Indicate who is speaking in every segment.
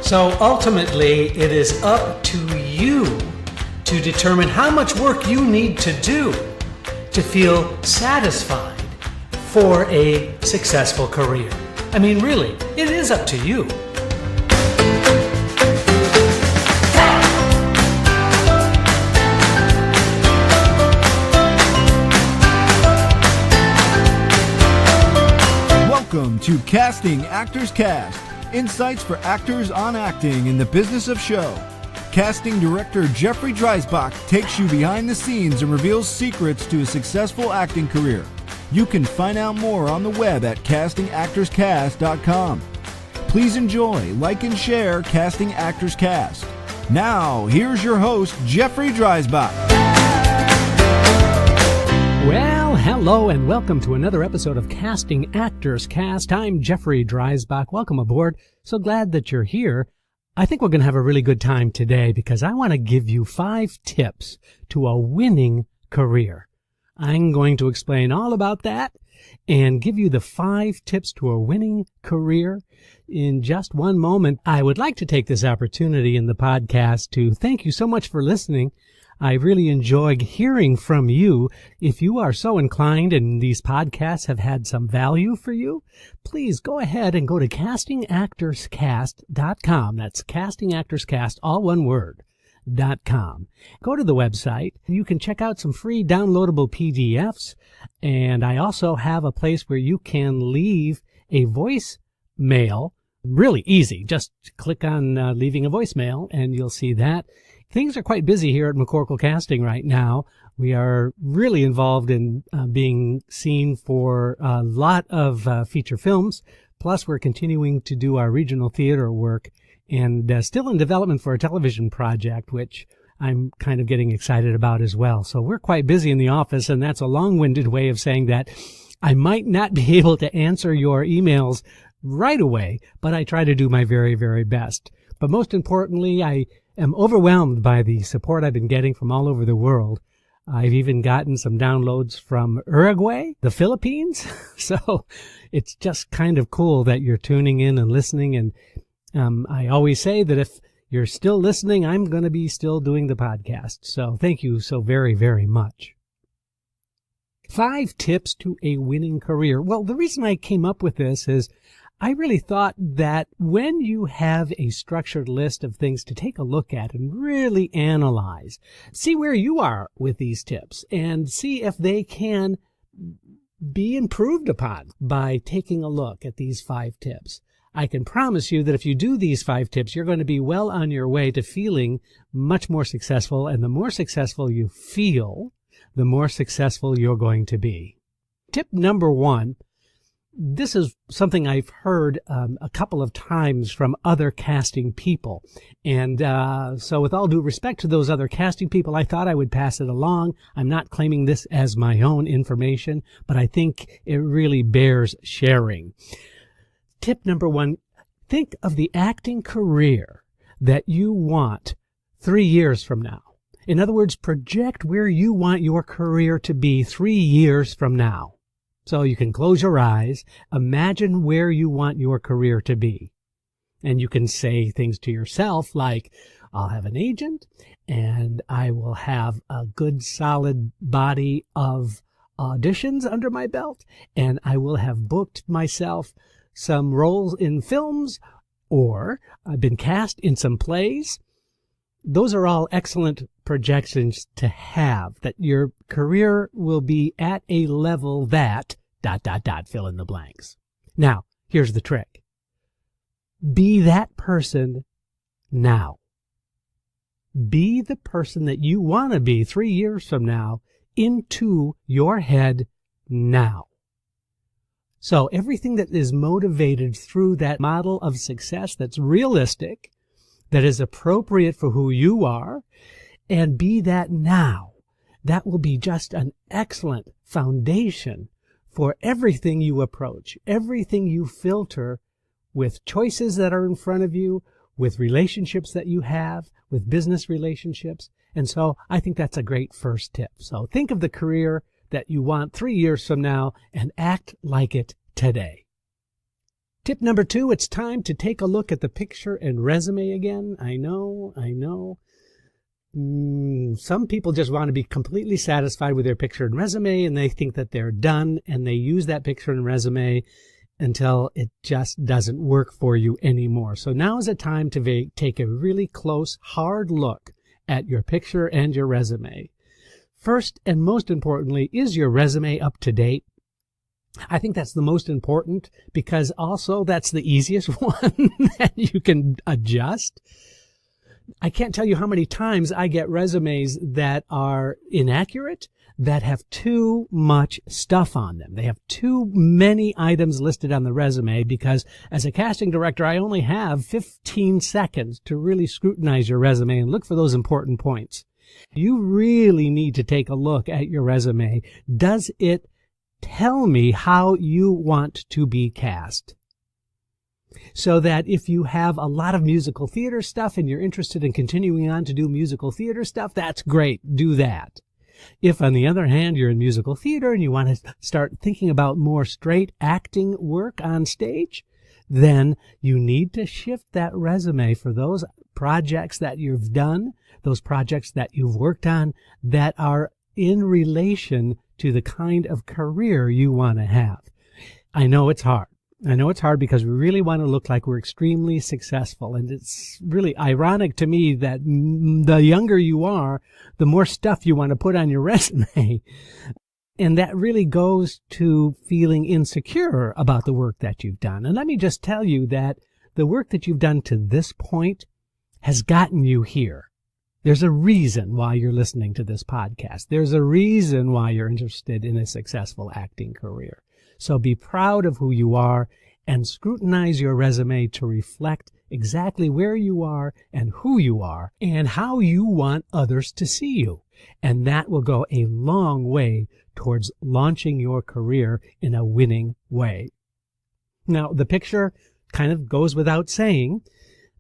Speaker 1: So ultimately, it is up to you to determine how much work you need to do to feel satisfied for a successful career. I mean, really, it is up to you.
Speaker 2: Welcome to Casting Actors Cast, insights for actors on acting in the business of show. Casting director Jeffrey Dreisbach takes you behind the scenes and reveals secrets to a successful acting career. You can find out more on the web at castingactorscast.com. Please enjoy, like, and share Casting Actors Cast. Now, here's your host, Jeffrey Dreisbach.
Speaker 3: Well, hello and welcome to another episode of Casting Actors Cast. I'm Jeffrey Dreisbach. Welcome aboard. So glad that you're here. I think we're going to have a really good time today because I want to give you 5 tips to a winning career. I'm going to explain all about that and give you the 5 tips to a winning career in just one moment. I would like to take this opportunity in the podcast to thank you so much for listening. I really enjoy hearing from you. If you are so inclined and these podcasts have had some value for you, please go ahead and go to castingactorscast.com. That's castingactorscast, all one word, .com. Go to the website. You can check out some free downloadable PDFs. And I also have a place where you can leave a voicemail. Really easy. Just click on leaving a voicemail and you'll see that. Things are quite busy here at McCorkle Casting right now. We are really involved in being seen for a lot of feature films. Plus, we're continuing to do our regional theater work and still in development for a television project, which I'm kind of getting excited about as well. So we're quite busy in the office, and that's a long-winded way of saying that I might not be able to answer your emails right away, but I try to do my very, very best. But most importantly, I am overwhelmed by the support I've been getting from all over the world. I've even gotten some downloads from Uruguay, the Philippines. So it's just kind of cool that you're tuning in and listening. And I always say that if you're still listening, I'm going to be still doing the podcast. So thank you so very, very much. 5 tips to a winning career. Well, the reason I came up with this is I really thought that when you have a structured list of things to take a look at and really analyze, see where you are with these tips and see if they can be improved upon by taking a look at these 5 tips. I can promise you that if you do these 5 tips, you're going to be well on your way to feeling much more successful. And the more successful you feel, the more successful you're going to be. Tip number 1. This is something I've heard a couple of times from other casting people. And so with all due respect to those other casting people, I thought I would pass it along. I'm not claiming this as my own information, but I think it really bears sharing. Tip number 1, think of the acting career that you want 3 years from now. In other words, project where you want your career to be 3 years from now. So you can close your eyes, imagine where you want your career to be. And you can say things to yourself like, I'll have an agent and I will have a good solid body of auditions under my belt, and I will have booked myself some roles in films, or I've been cast in some plays. Those are all excellent projections to have, that your career will be at a level that ... fill in the blanks. Now, here's the trick. Be that person now. Be the person that you want to be 3 years from now into your head now. So everything that is motivated through that model of success that's realistic, that is appropriate for who you are, and be that now. That will be just an excellent foundation for everything you approach, everything you filter with choices that are in front of you, with relationships that you have, with business relationships. And so I think that's a great first tip. So think of the career that you want 3 years from now and act like it today. Tip number 2, it's time to take a look at the picture and resume again. I know. Some people just want to be completely satisfied with their picture and resume, and they think that they're done, and they use that picture and resume until it just doesn't work for you anymore. So now is the time to take a really close, hard look at your picture and your resume. First and most importantly, is your resume up to date? I think that's the most important because also that's the easiest one that you can adjust. I can't tell you how many times I get resumes that are inaccurate, that have too much stuff on them. They have too many items listed on the resume because as a casting director, I only have 15 seconds to really scrutinize your resume and look for those important points. You really need to take a look at your resume. Does it tell me how you want to be cast? So that if you have a lot of musical theater stuff and you're interested in continuing on to do musical theater stuff, that's great. Do that. If, on the other hand, you're in musical theater and you want to start thinking about more straight acting work on stage, then you need to shift that resume for those projects that you've done, those projects that you've worked on that are in relation to the kind of career you want to have. I know it's hard. I know it's hard because we really want to look like we're extremely successful. And it's really ironic to me that the younger you are, the more stuff you want to put on your resume. And that really goes to feeling insecure about the work that you've done. And let me just tell you that the work that you've done to this point has gotten you here. There's a reason why you're listening to this podcast. There's a reason why you're interested in a successful acting career. So be proud of who you are and scrutinize your resume to reflect exactly where you are and who you are and how you want others to see you. And that will go a long way towards launching your career in a winning way. Now, the picture kind of goes without saying.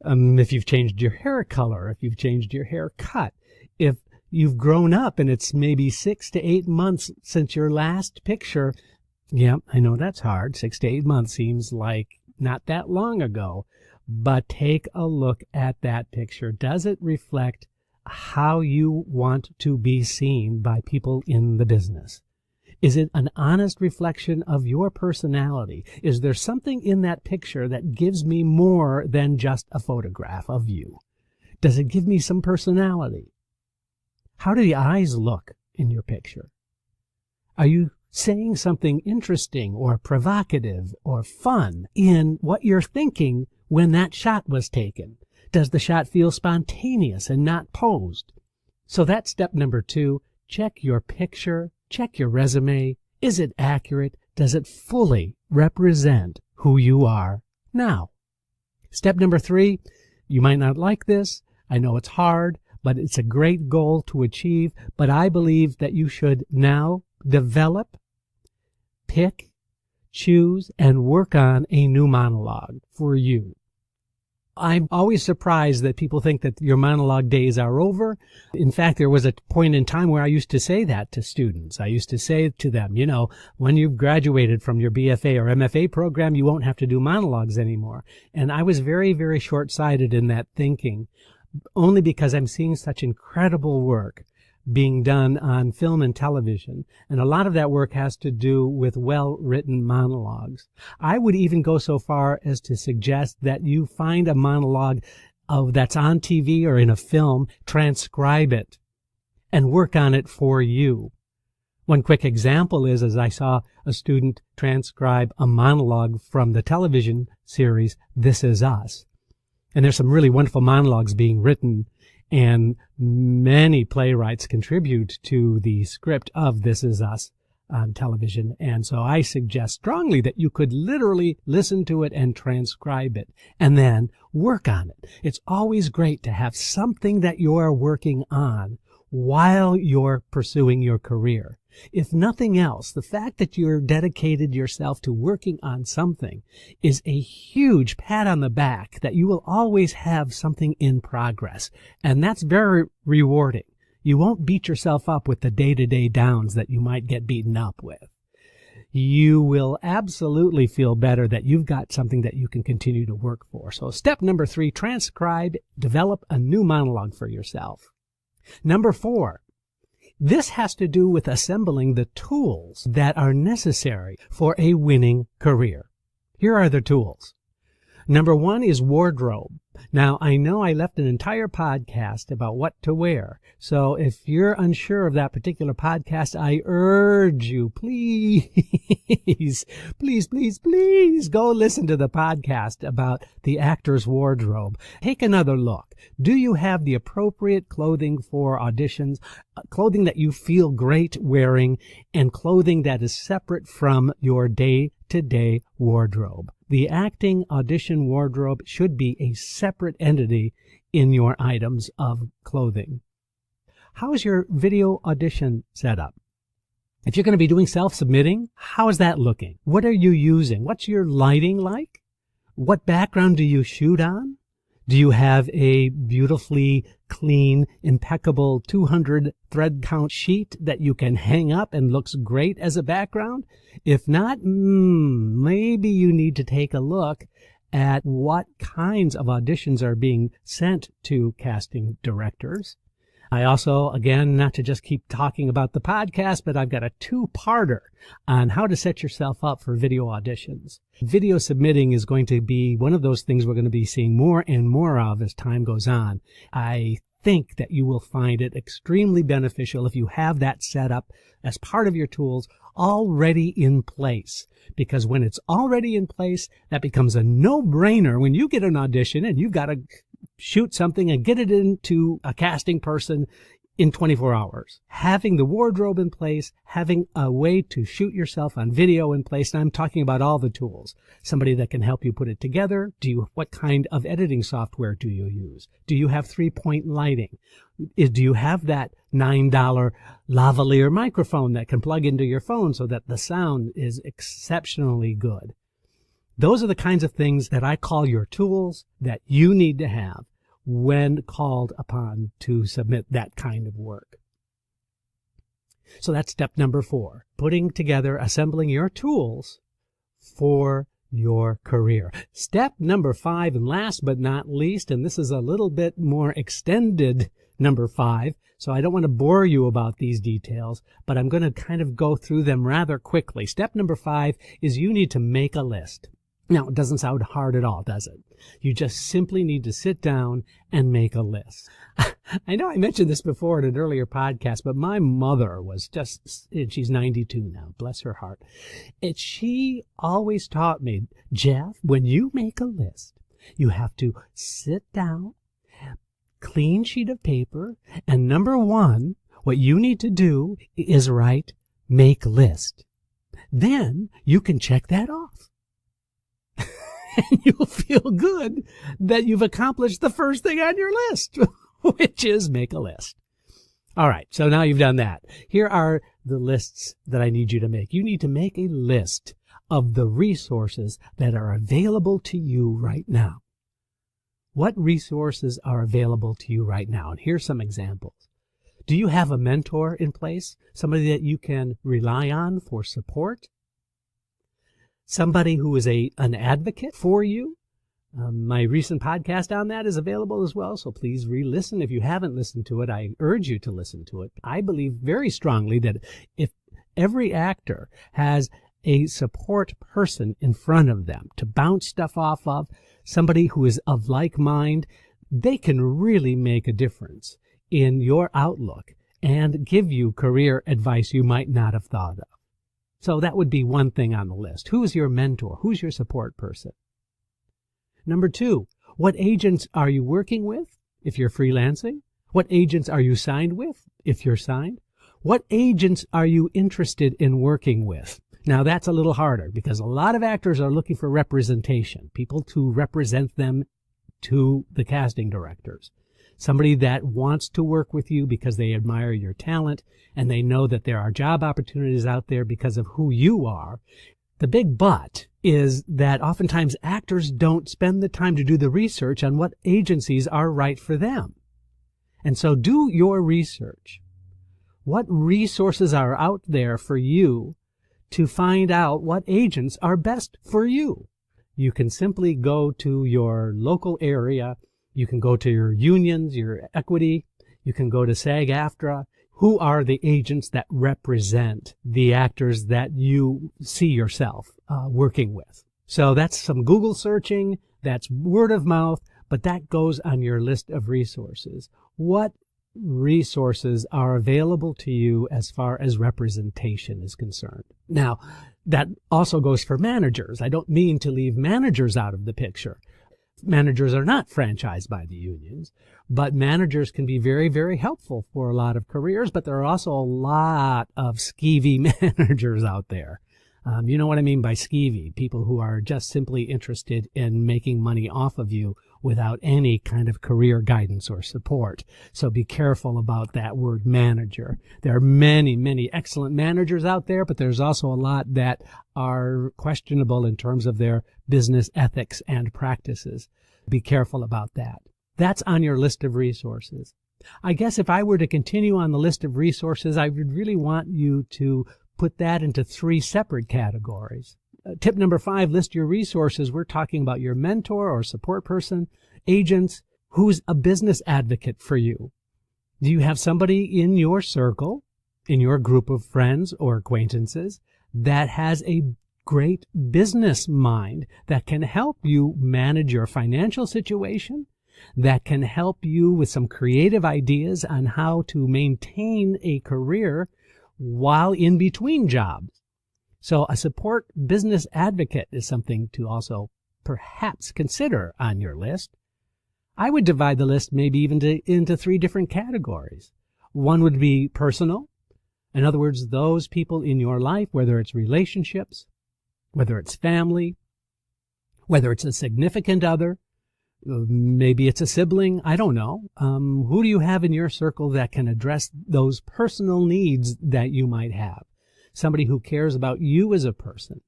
Speaker 3: If you've changed your hair color, if you've changed your haircut, if you've grown up and it's maybe 6 to 8 months since your last picture. Yeah, I know that's hard. 6 to 8 months seems like not that long ago. But take a look at that picture. Does it reflect how you want to be seen by people in the business? Is it an honest reflection of your personality? Is there something in that picture that gives me more than just a photograph of you? Does it give me some personality? How do the eyes look in your picture? Are you saying something interesting or provocative or fun in what you're thinking when that shot was taken? Does the shot feel spontaneous and not posed? So that's step number 2. Check your picture. Check your resume. Is it accurate? Does it fully represent who you are now? Step number 3, you might not like this. I know it's hard, but it's a great goal to achieve. But I believe that you should now develop, pick, choose, and work on a new monologue for you. I'm always surprised that people think that your monologue days are over. In fact, there was a point in time where I used to say that to students. I used to say to them, when you've graduated from your BFA or MFA program, you won't have to do monologues anymore. And I was very, very short-sighted in that thinking, only because I'm seeing such incredible work being done on film and television. And a lot of that work has to do with well-written monologues. I would even go so far as to suggest that you find a monologue that's on TV or in a film, transcribe it, and work on it for you. One quick example is, as I saw a student transcribe a monologue from the television series This Is Us. And there's some really wonderful monologues being written, and many playwrights contribute to the script of This Is Us on television. And so I suggest strongly that you could literally listen to it and transcribe it and then work on it. It's always great to have something that you're working on while you're pursuing your career. If nothing else, the fact that you're dedicated yourself to working on something is a huge pat on the back that you will always have something in progress. And that's very rewarding. You won't beat yourself up with the day-to-day downs that you might get beaten up with. you will absolutely feel better that you've got something that you can continue to work for. So step number 3, transcribe, develop a new monologue for yourself. Number 4, this has to do with assembling the tools that are necessary for a winning career. Here are the tools. Number 1 is wardrobe. Now, I know I left an entire podcast about what to wear. So if you're unsure of that particular podcast, I urge you, please go listen to the podcast about the actor's wardrobe. Take another look. Do you have the appropriate clothing for auditions, clothing that you feel great wearing, and clothing that is separate from your day-to-day wardrobe? The acting audition wardrobe should be a separate entity in your items of clothing. How is your video audition set up? If you're going to be doing self-submitting, how is that looking? What are you using? What's your lighting like? What background do you shoot on? Do you have a beautifully clean, impeccable 200 thread count sheet that you can hang up and looks great as a background? If not, maybe you need to take a look at what kinds of auditions are being sent to casting directors. I also, again, not to just keep talking about the podcast, but I've got a 2-parter on how to set yourself up for video auditions. Video submitting is going to be one of those things we're going to be seeing more and more of as time goes on. I think that you will find it extremely beneficial if you have that set up as part of your tools already in place. Because when it's already in place, that becomes a no-brainer when you get an audition and you've got to shoot something and get it into a casting person in 24 hours. Having the wardrobe in place, having a way to shoot yourself on video in place, and I'm talking about all the tools. Somebody that can help you put it together. What kind of editing software do you use? Do you have 3-point lighting? Do you have that $9 lavalier microphone that can plug into your phone so that the sound is exceptionally good? Those are the kinds of things that I call your tools that you need to have when called upon to submit that kind of work. So that's step number 4, putting together, assembling your tools for your career. Step number 5, and last but not least, and this is a little bit more extended number 5, so I don't want to bore you about these details, but I'm going to kind of go through them rather quickly. Step number 5 is you need to make a list. Now, it doesn't sound hard at all, does it? You just simply need to sit down and make a list. I know I mentioned this before in an earlier podcast, but my mother was she's 92 now, bless her heart. And she always taught me, Jeff, when you make a list, you have to sit down, clean sheet of paper, and number 1, what you need to do is write, make list. Then you can check that off. And you'll feel good that you've accomplished the first thing on your list, which is make a list. All right, so now you've done that. Here are the lists that I need you to make. You need to make a list of the resources that are available to you right now. What resources are available to you right now? And here's some examples. Do you have a mentor in place? Somebody that you can rely on for support? Somebody who is an advocate for you? My recent podcast on that is available as well, so please re-listen. If you haven't listened to it, I urge you to listen to it. I believe very strongly that if every actor has a support person in front of them to bounce stuff off of, somebody who is of like mind, they can really make a difference in your outlook and give you career advice you might not have thought of. So that would be one thing on the list. Who is your mentor? Who's your support person? Number 2, what agents are you working with if you're freelancing? What agents are you signed with if you're signed? What agents are you interested in working with? Now that's a little harder because a lot of actors are looking for representation, people to represent them to the casting directors. Somebody that wants to work with you because they admire your talent and they know that there are job opportunities out there because of who you are. The big but is that oftentimes actors don't spend the time to do the research on what agencies are right for them. And so do your research. What resources are out there for you to find out what agents are best for you. You can simply go to your local area. You can go to your unions, your equity. You can go to SAG-AFTRA. Who are the agents that represent the actors that you see yourself working with? So that's some Google searching. That's word of mouth, but that goes on your list of resources. What resources are available to you as far as representation is concerned? Now, that also goes for managers. I don't mean to leave managers out of the picture. Managers are not franchised by the unions, but managers can be very, very helpful for a lot of careers, but there are also a lot of skeevy managers out there. You know what I mean by skeevy? People who are just simply interested in making money off of you without any kind of career guidance or support. So be careful about that word manager. There are many, many excellent managers out there, but there's also a lot that are questionable in terms of their business ethics and practices. Be careful about that. That's on your list of resources. I guess if I were to continue on the list of resources, I would really want you to put that into 3 separate categories. Tip number 5, list your resources. We're talking about your mentor or support person, agents, who's a business advocate for you. Do you have somebody in your circle, in your group of friends or acquaintances, that has a great business mind that can help you manage your financial situation, that can help you with some creative ideas on how to maintain a career while in between jobs? So a support business advocate is something to also perhaps consider on your list. I would divide the list maybe even into 3 different categories. One would be personal. In other words, those people in your life, whether it's relationships, whether it's family, whether it's a significant other, maybe it's a sibling, I don't know. Who do you have in your circle that can address those personal needs that you might have? Somebody who cares about you as a person.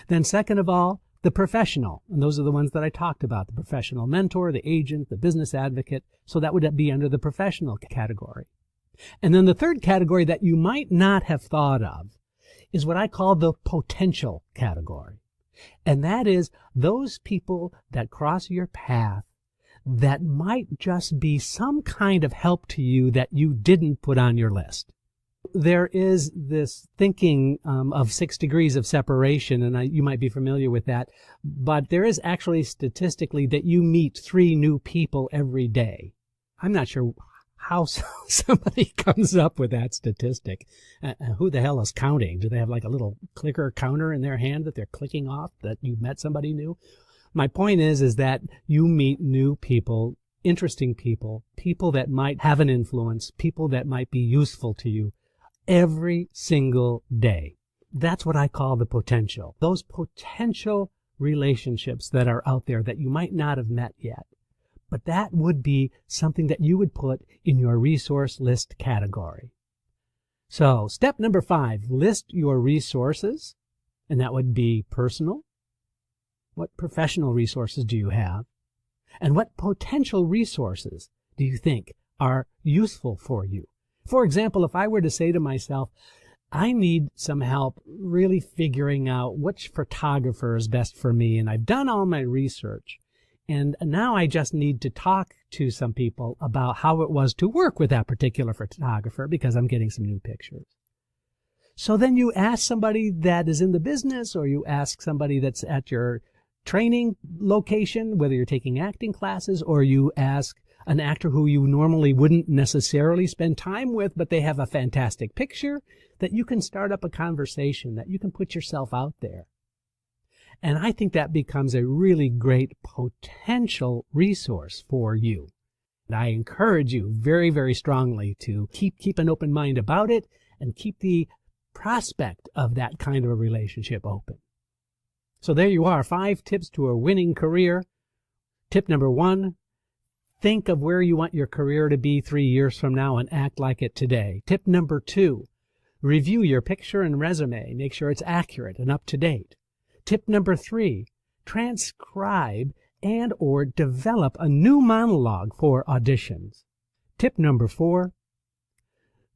Speaker 3: Then second of all, the professional. And those are the ones that I talked about, the professional mentor, the agent, the business advocate. So that would be under the professional category. And then the third category that you might not have thought of is what I call the potential category. And that is those people that cross your path that might just be some kind of help to you that you didn't put on your list. There is this thinking of 6 degrees of separation, and you might be familiar with that, but there is actually statistically that you meet 3 new people every day. I'm not sure how somebody comes up with that statistic. Who the hell is counting? Do they have like a little clicker counter in their hand that they're clicking off that you met somebody new? My point is that you meet new people, interesting people, people that might have an influence, people that might be useful to you every single day. That's what I call the potential. Those potential relationships that are out there that you might not have met yet. But that would be something that you would put in your resource list category. So step number 5, list your resources, and that would be personal. What professional resources do you have? And what potential resources do you think are useful for you? For example, if I were to say to myself, I need some help really figuring out which photographer is best for me, and I've done all my research, and now I just need to talk to some people about how it was to work with that particular photographer because I'm getting some new pictures. So then you ask somebody that is in the business, or you ask somebody that's at your training location, whether you're taking acting classes, or you ask an actor who you normally wouldn't necessarily spend time with, but they have a fantastic picture, that you can start up a conversation, that you can put yourself out there. And I think that becomes a really great potential resource for you. And I encourage you very, very strongly to keep an open mind about it and keep the prospect of that kind of a relationship open. So there you are, 5 tips to a winning career. Tip number 1, think of where you want your career to be 3 years from now and act like it today. Tip number 2, review your picture and resume. Make sure it's accurate and up to date. Tip number 3, transcribe and or develop a new monologue for auditions. Tip number 4,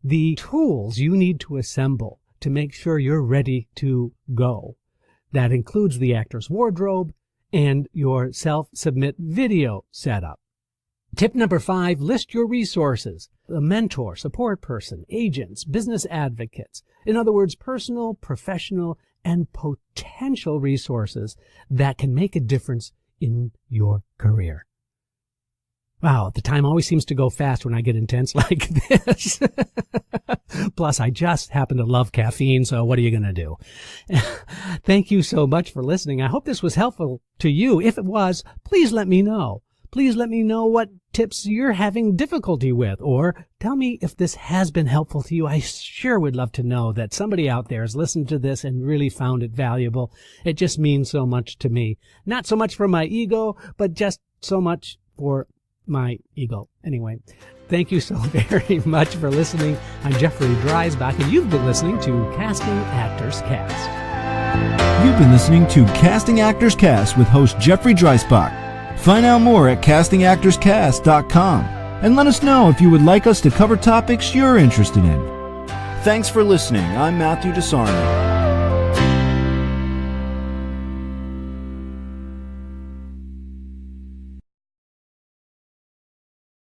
Speaker 3: the tools you need to assemble to make sure you're ready to go. That includes the actor's wardrobe and your self-submit video setup. Tip number 5, list your resources. A mentor, support person, agents, business advocates. In other words, personal, professional, and potential resources that can make a difference in your career. Wow, the time always seems to go fast when I get intense like this. Plus, I just happen to love caffeine, so what are you going to do? Thank you so much for listening. I hope this was helpful to you. If it was, please let me know. Please let me know what tips you're having difficulty with, or tell me if this has been helpful to you. I sure would love to know that somebody out there has listened to this and really found it valuable. It just means so much to me. Not so much for my ego, but just so much for my ego. Anyway, thank you so very much for listening. I'm Jeffrey Dreisbach, and you've been listening to Casting Actors Cast.
Speaker 2: You've been listening to Casting Actors Cast with host Jeffrey Dreisbach. Find out more at castingactorscast.com and let us know if you would like us to cover topics you're interested in. Thanks for listening. I'm Matthew DeSarno.